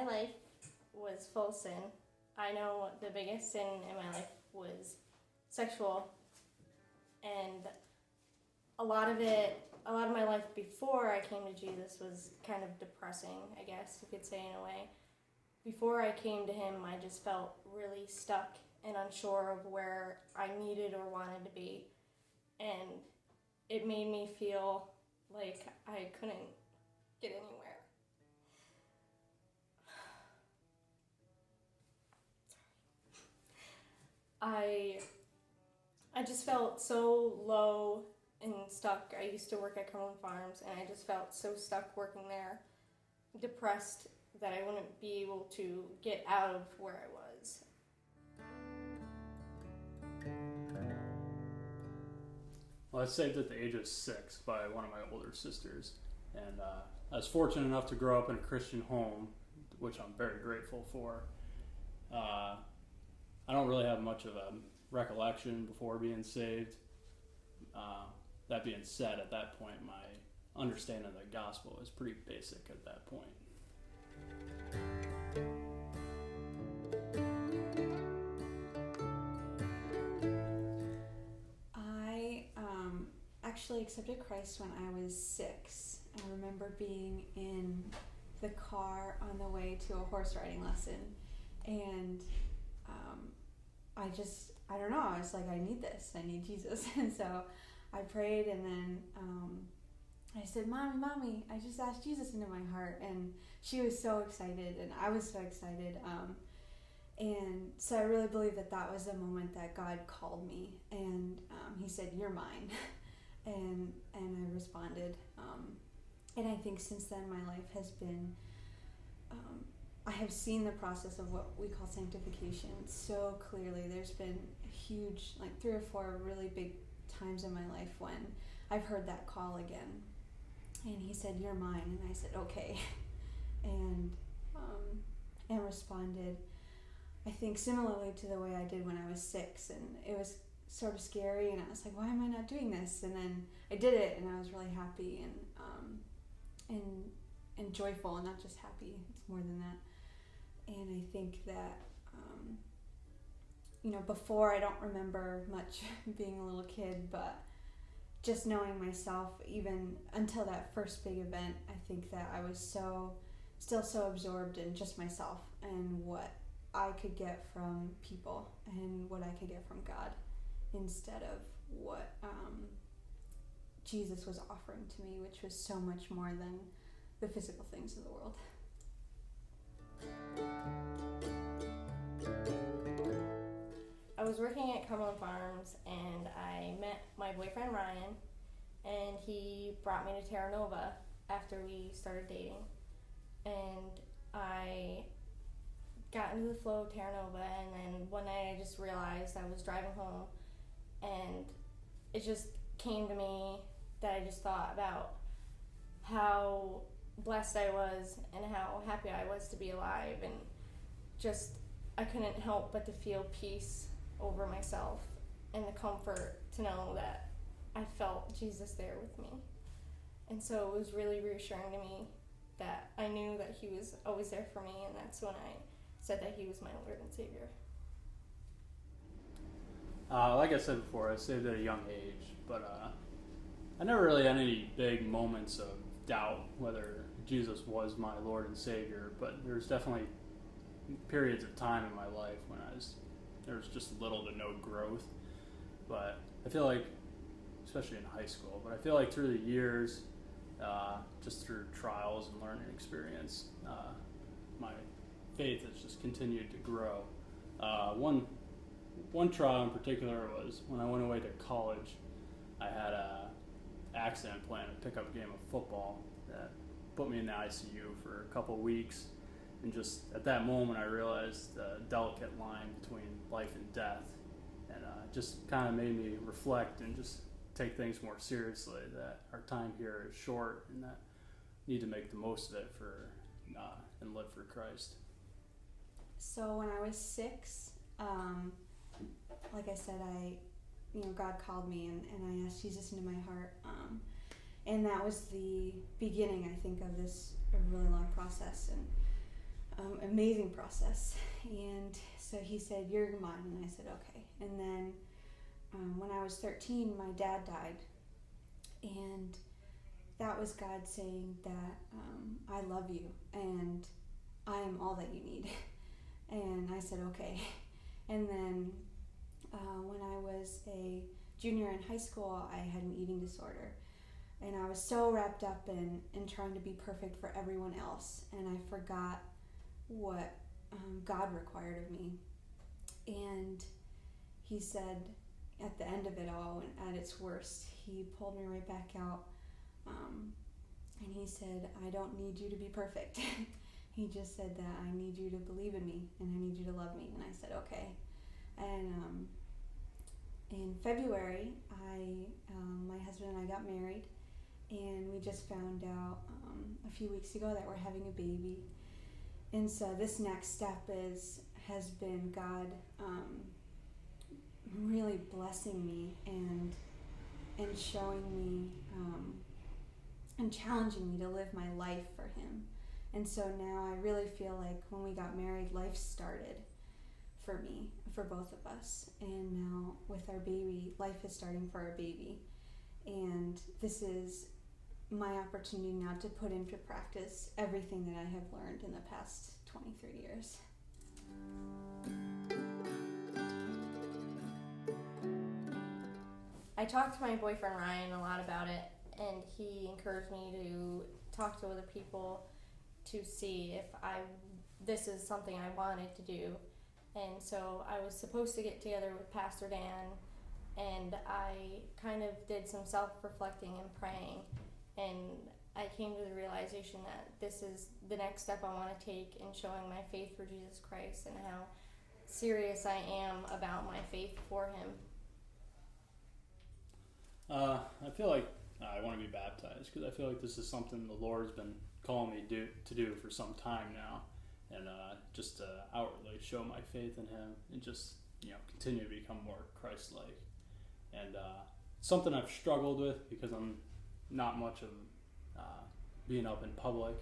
my life was full of sin. I know the biggest sin in my life was sexual, and a lot of my life before I came to Jesus was kind of depressing, I guess you could say, in a way. Before I came to him, I just felt really stuck and unsure of where I needed or wanted to be, and it made me feel like I couldn't get anywhere. I just felt so low and stuck. I used to work at Cumberland Farms, and I just felt so stuck working there, depressed that I wouldn't be able to get out of where I was. Well, I was saved at the age of 6 by one of my older sisters, and I was fortunate enough to grow up in a Christian home, which I'm very grateful for. I don't really have much of a recollection before being saved. That being said, at that point, my understanding of the gospel was pretty basic at that point. I actually accepted Christ when I was 6. I remember being in the car on the way to a horse riding lesson, and I don't know, I was like, I need Jesus. And so I prayed, and then I said, Mommy, I just asked Jesus into my heart. And she was so excited, and I was so excited. And so I really believe that was the moment that God called me, and he said, you're mine. and I responded. And I think since then my life has been, I have seen the process of what we call sanctification so clearly. There's been huge, like 3 or 4 really big times in my life when I've heard that call again. And he said, you're mine. And I said, okay. And responded, I think, similarly to the way I did when I was 6. And it was sort of scary, and I was like, why am I not doing this? And then I did it, and I was really happy and joyful, and not just happy. It's more than that. And I think that, before, I don't remember much being a little kid, but just knowing myself, even until that first big event, I think that I was still so absorbed in just myself and what I could get from people and what I could get from God, instead of what Jesus was offering to me, which was so much more than the physical things of the world. I was working at Cumberland Farms, and I met my boyfriend Ryan, and he brought me to Terra Nova after we started dating. And I got into the flow of Terra Nova, and then one night I just realized I was driving home, and it just came to me that I just thought about how blessed I was and how happy I was to be alive, and just I couldn't help but to feel peace over myself and the comfort to know that I felt Jesus there with me. And so it was really reassuring to me that I knew that he was always there for me, and that's when I said that he was my Lord and Savior. Like I said before, I was saved at a young age, but I never really had any big moments of doubt whether Jesus was my Lord and Savior, but there's definitely periods of time in my life when there was just little to no growth. But I feel like, especially in high school, but I feel like through the years, just through trials and learning experience, my faith has just continued to grow. One trial in particular was when I went away to college. I had a accident playing a pickup game of football that put me in the ICU for a couple weeks. And just at that moment, I realized the delicate line between life and death, and just kind of made me reflect and just take things more seriously, that our time here is short and that we need to make the most of it and live for Christ. So when I was 6, like I said, God called me, and I asked Jesus into my heart, and that was the beginning, I think, of this really long process. And amazing process. And so he said, "You're mine," and I said, "Okay." And then when I was 13, my dad died, and that was God saying that I love you and I am all that you need. And I said, "Okay." And then when I was a junior in high school, I had an eating disorder. And I was so wrapped up in trying to be perfect for everyone else. And I forgot what God required of me. And he said, at the end of it all, and at its worst, he pulled me right back out. And he said, "I don't need you to be perfect." He just said that I need you to believe in me and I need you to love me. And I said, "Okay." And in February, my husband and I got married, and we just found out a few weeks ago that we're having a baby. And so this next step has been God really blessing me and showing me and challenging me to live my life for him. And so now I really feel like when we got married, life started for me, for both of us. And now with our baby, life is starting for our baby. And this is my opportunity now to put into practice everything that I have learned in the past 23 years. I talked to my boyfriend Ryan a lot about it, and he encouraged me to talk to other people to see if this is something I wanted to do. And so I was supposed to get together with Pastor Dan, and I kind of did some self-reflecting and praying, and I came to the realization that this is the next step I want to take in showing my faith for Jesus Christ and how serious I am about my faith for him. I feel like I want to be baptized because I feel like this is something the Lord's been calling me to do for some time now, and just to outwardly show my faith in him and just continue to become more Christ-like. And something I've struggled with because I'm not much of being up in public,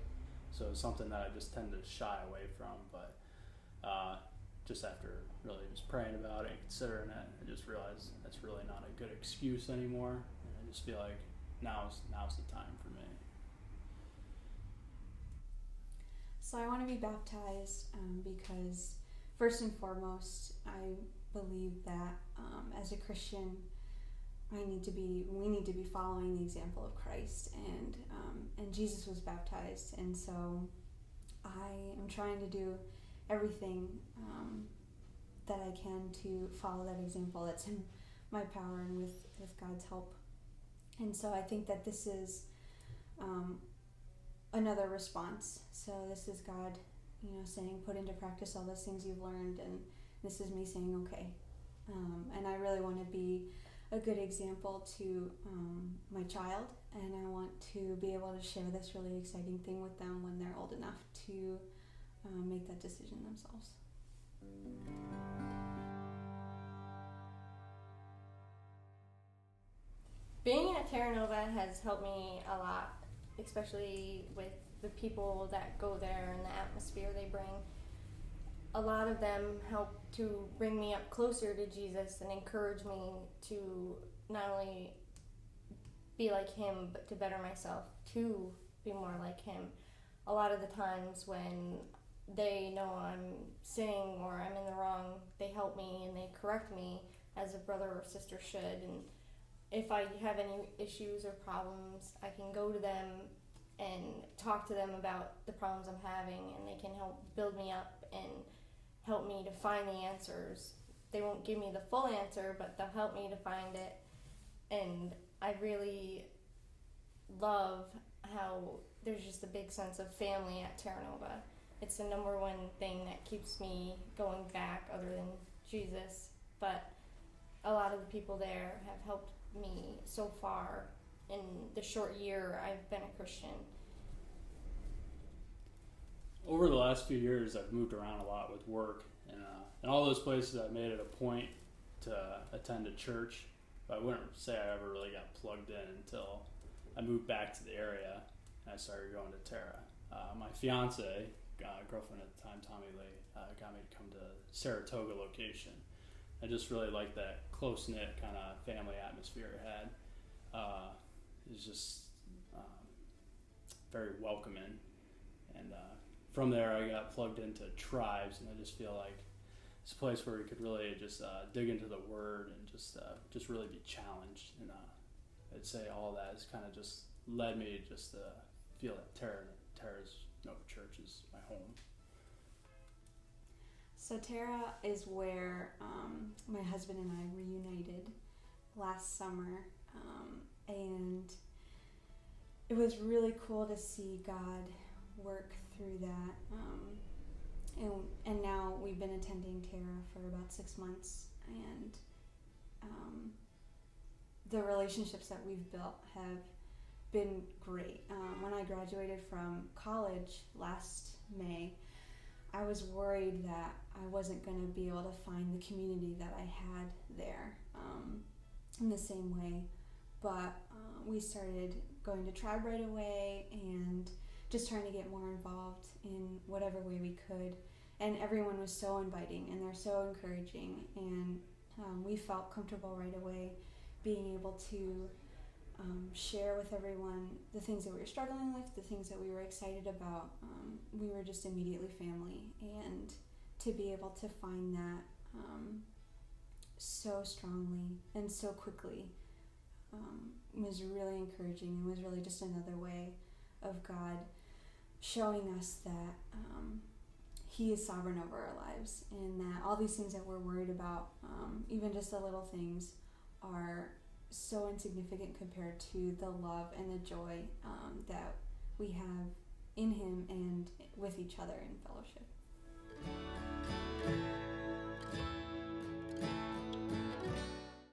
so it's something that I just tend to shy away from. But just after really just praying about it and considering it, I just realized that's really not a good excuse anymore, and I just feel like now's the time for me. So I want to be baptized because first and foremost, I believe that as a Christian, we need to be following the example of Christ, and Jesus was baptized, and so I am trying to do everything that I can to follow that example. That's in my power and with God's help. And so I think that this is another response. So this is God, saying, put into practice all those things you've learned, and this is me saying, okay. And I really want to be a good example to my child, and I want to be able to share this really exciting thing with them when they're old enough to make that decision themselves. Being at Terra Nova has helped me a lot, especially with the people that go there and the atmosphere they bring. A lot of them help to bring me up closer to Jesus and encourage me to not only be like him, but to better myself, to be more like him. A lot of the times when they know I'm sinning or I'm in the wrong, they help me and they correct me as a brother or sister should. And if I have any issues or problems, I can go to them and talk to them about the problems I'm having, and they can help build me up and help me to find the answers. They won't give me the full answer, but they'll help me to find it. And I really love how there's just a big sense of family at Terra Nova. It's the number one thing that keeps me going back other than Jesus. But a lot of the people there have helped me so far in the short year I've been a Christian. Over the last few years, I've moved around a lot with work, and in all those places I made it a point to attend a church, but I wouldn't say I ever really got plugged in until I moved back to the area and I started going to Terra. My fiance girlfriend at the time, Tommy Lee, got me to come to Saratoga location. I just really liked that close-knit kind of family atmosphere it had. It was just very welcoming. And from there, I got plugged into Tribes, and I just feel like it's a place where you could really just dig into the Word and just really be challenged. And I'd say all that has kind of just led me to just feel that Terra's Nova Church is my home. So Terra is where my husband and I reunited last summer, and it was really cool to see God work through that. And now we've been attending Terra for about 6 months, and the relationships that we've built have been great. When I graduated from college last May, I was worried that I wasn't going to be able to find the community that I had there in the same way, but we started going to Tribe right away and just trying to get more involved in whatever way we could, and everyone was so inviting and they're so encouraging, and we felt comfortable right away being able to share with everyone the things that we were struggling with, the things that we were excited about. We were just immediately family, and to be able to find that so strongly and so quickly was really encouraging, and was really just another way of God showing us that He is sovereign over our lives, and that all these things that we're worried about, even just the little things, are so insignificant compared to the love and the joy that we have in Him and with each other in fellowship.